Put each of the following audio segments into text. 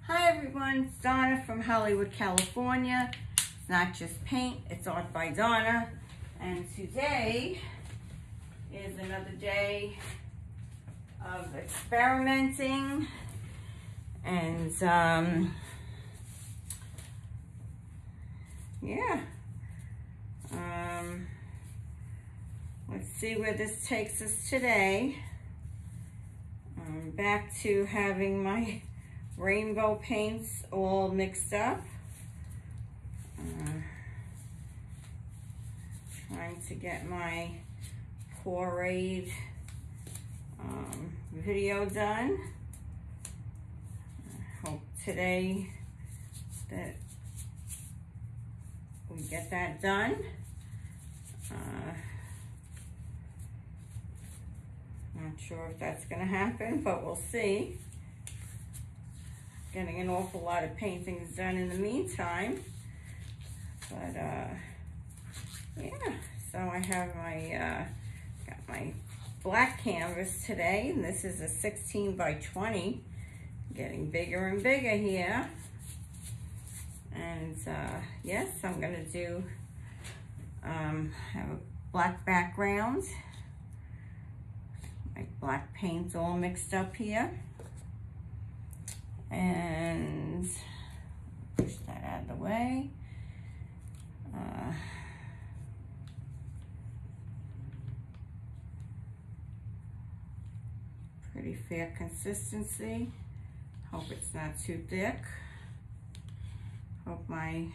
Hi everyone, it's Donna from Hollywood, California. It's not just paint, it's art by Donna. And today is another day of experimenting and let's see where this takes us today. I'm back to having my rainbow paints all mixed up. Trying to get my Pourade video done. I hope today that we get that done. Not sure if that's going to happen, but we'll see. Getting an awful lot of paintings done in the meantime. But yeah, so I have my got my black canvas today, and this is a 16 by 20, getting bigger and bigger here. And yes, I'm gonna do have a black background, my black paint all mixed up here, and push that out of the way. Pretty fair consistency. Hope it's not too thick. Hope my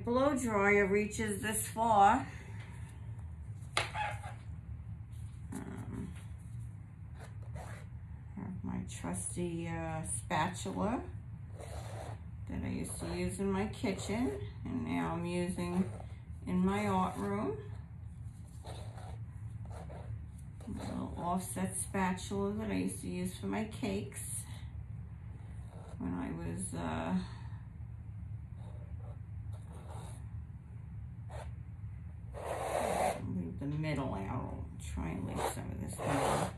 blow dryer reaches this far. Have my trusty spatula that I used to use in my kitchen, and now I'm using in my art room. A little offset spatula that I used to use for my cakes when I was leave the middle out. I'll try and leave some of this middle.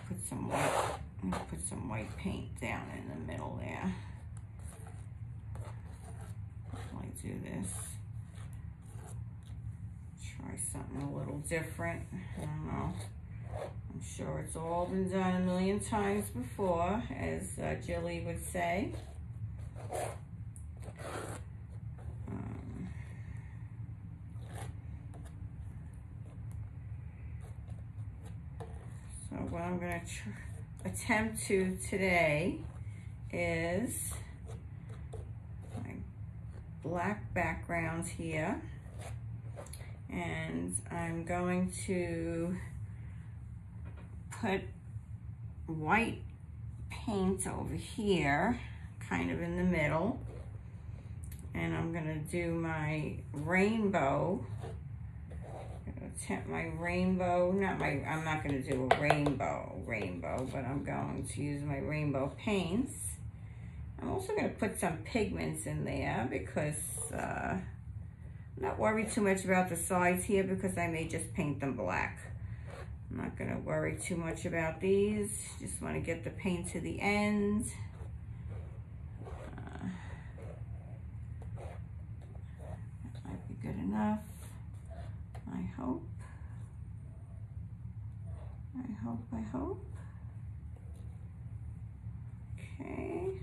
Put some white. I'm gonna put some white paint down in the middle there. While I do this, try something a little different. I don't know. I'm sure it's all been done a million times before, as Jilly would say. So what I'm going to attempt to today is my black background here, and I'm going to put white paint over here, kind of in the middle, and I'm gonna do my rainbow. I'm gonna attempt my rainbow, I'm not gonna do a rainbow, but I'm going to use my rainbow paints. I'm also gonna put some pigments in there because I'm not worried too much about the sides here because I may just paint them black. I'm not going to worry too much about these. Just want to get the paint to the end. That might be good enough. I hope. Okay.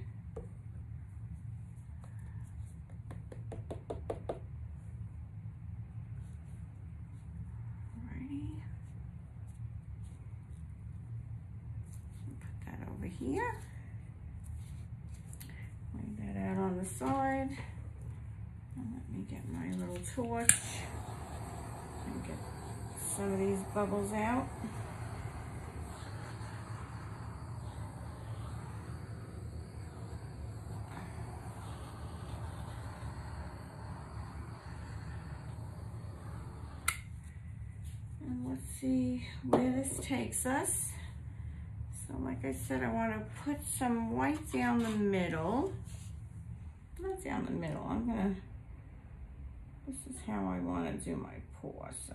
Here, lay that out on the side, and let me get my little torch and get some of these bubbles out. And let's see where this takes us. So like I said, I want to put some white down the middle. Not down the middle. This is how I want to do my pour. So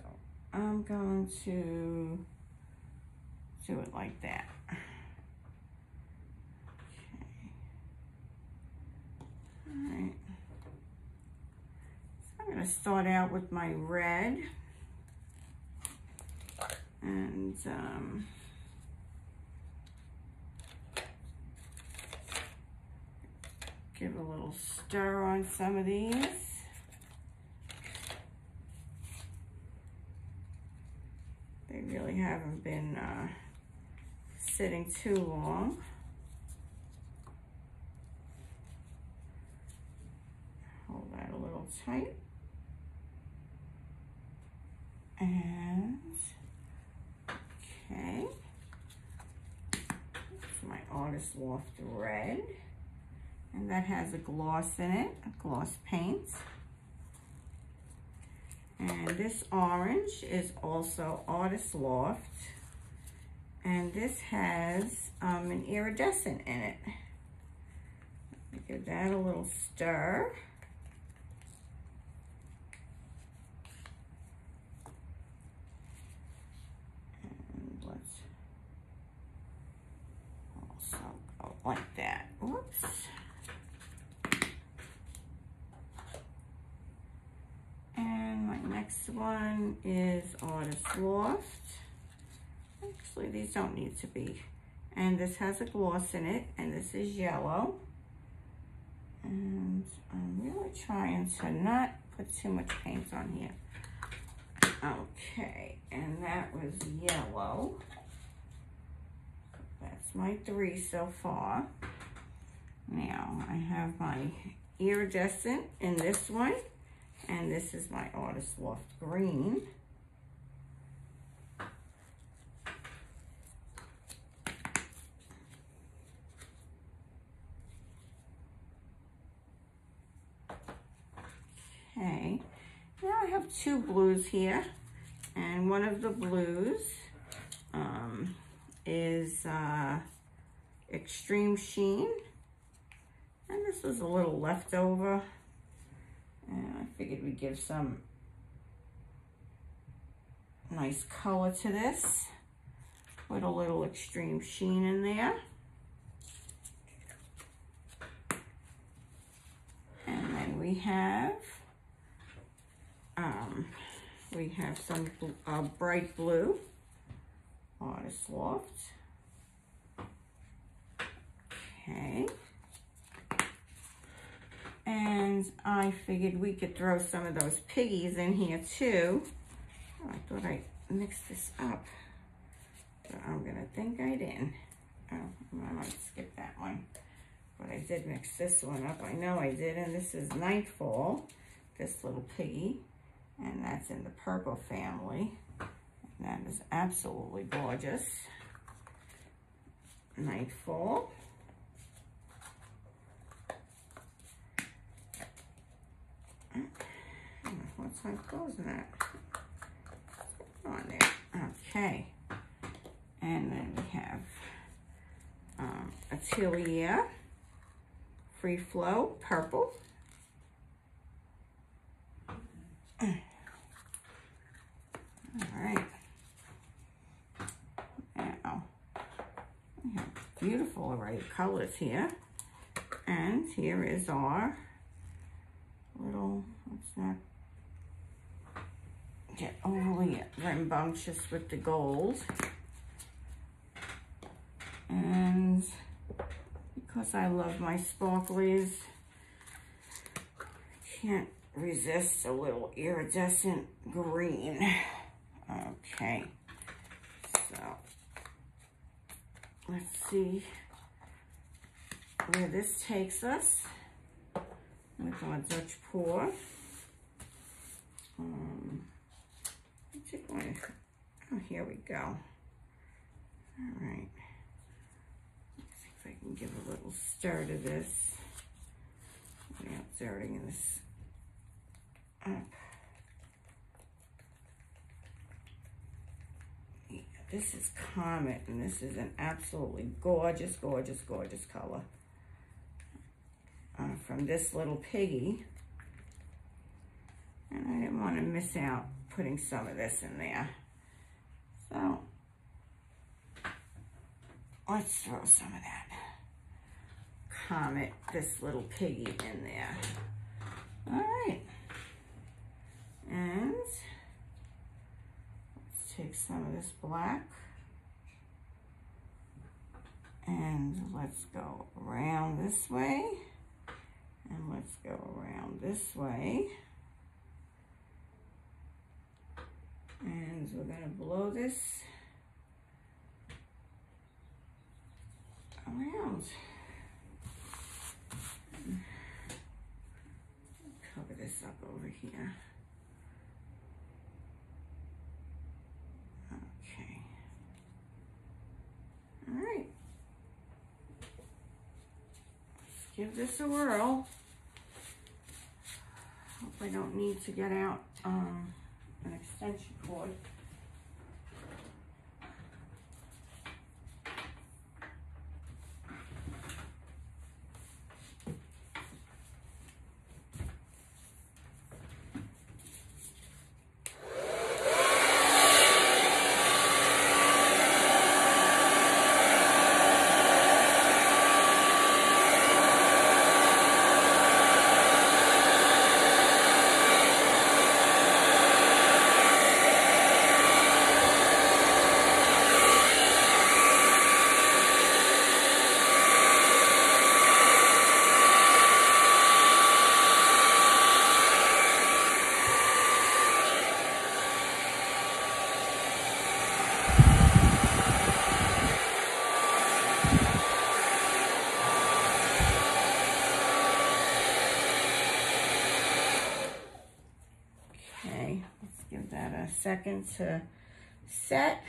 I'm going to do it like that. Okay. All right. So I'm going to start out with my red. And give a little stir on some of these. They really haven't been sitting too long. Hold that a little tight. And okay, that's my Artist Loft Red. And that has a gloss in it, a gloss paint. And this orange is also Artist Loft. And this has an iridescent in it. Give that a little stir. And let's also go like that. Whoops. And my next one is Artist Loft. Actually, these don't need to be. And this has a gloss in it, and this is yellow. And I'm really trying to not put too much paint on here. Okay, and that was yellow. That's my 3 so far. Now, I have my iridescent in this one. And this is my Artist Loft Green. Okay, now I have 2 blues here. And one of the blues is Extreme Sheen. And this was a little leftover. And I figured we'd give some nice color to this. Put a little Extreme Sheen in there. And then we have some bright blue, Artist Loft. Okay. And I figured we could throw some of those piggies in here too. Oh, I thought I mixed this up, but I'm gonna think I didn't. Oh, I might skip that one. But I did mix this one up. I know I did, and this is Nightfall, this little piggy, and that's in the purple family. And that is absolutely gorgeous. Nightfall. What's my closing that? On there. Okay. And then we have Atelier Free Flow Purple. All right. Now, we have beautiful array of colors here. And here is our little, let's not get overly rambunctious with the gold. And because I love my sparklies, I can't resist a little iridescent green. Okay, so let's see where this takes us with our Dutch pour. Oh, here we go. All right. Let's see if I can give a little stir to this without stirring this up. Yeah, this is Comet, and this is an absolutely gorgeous, gorgeous, gorgeous color. From this little piggy. And I didn't want to miss out putting some of this in there. So let's throw some of that Comet, this little piggy in there. All right. And let's take some of this black and let's go around this way and let's go around this way. And we're gonna blow this around. Cover this up over here. Okay. All right. Let's give this a whirl. Hope I don't need to get out an extension cord. Second to set,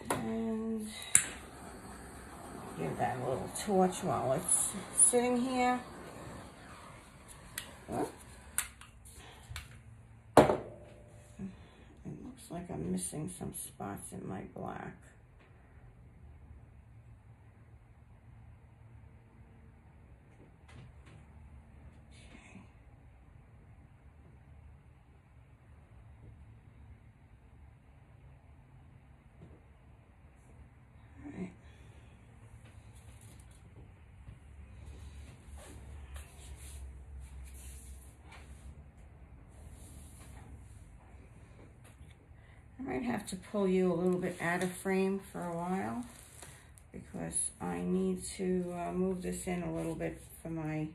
and give that a little torch while it's sitting here. Oh. It looks like I'm missing some spots in my black. I might have to pull you a little bit out of frame for a while because I need to move this in a little bit for my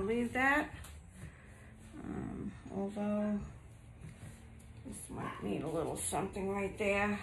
leave that. Although This might need a little something right there.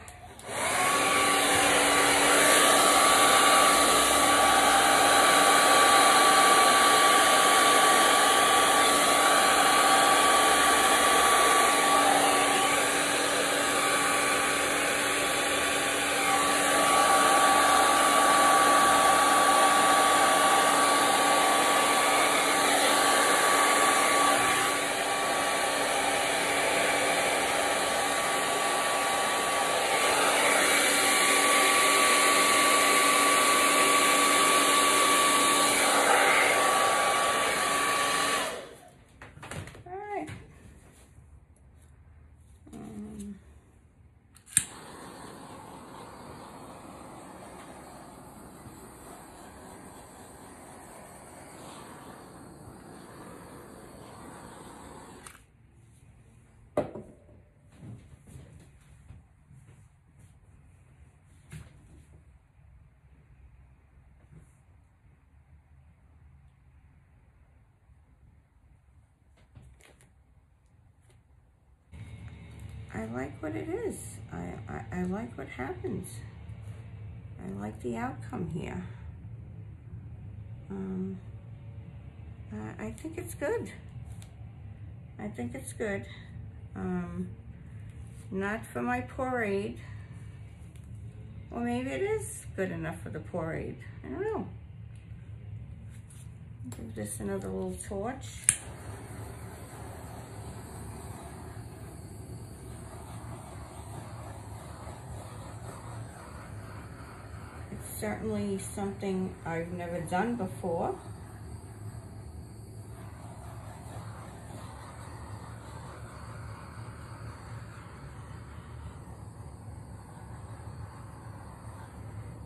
I like what it is. I like what happens. I like the outcome here. I think it's good. I think it's good. Not for my Pourade. Or maybe it is good enough for the Pourade. I don't know. Give this another little torch. It's certainly something I've never done before.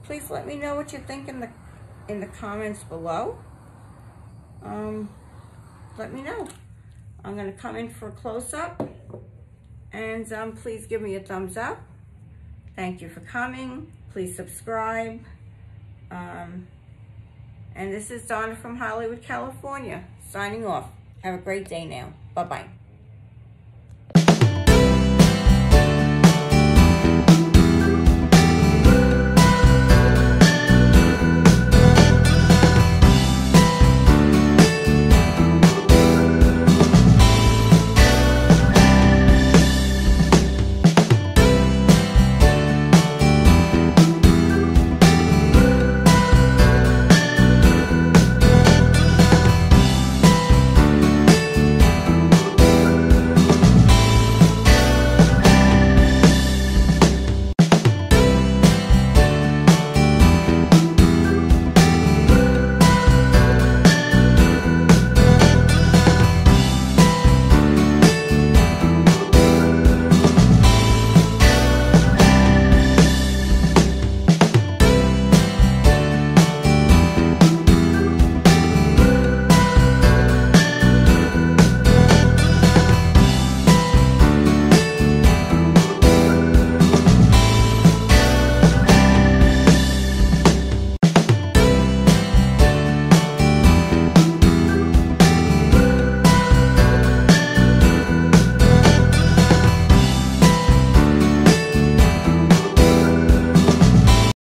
Please let me know what you think in the comments below. Let me know. I'm gonna come in for a close-up, and please give me a thumbs up. Thank you for coming. Please subscribe. And this is Donna from Hollywood, California, signing off. Have a great day now. Bye-bye.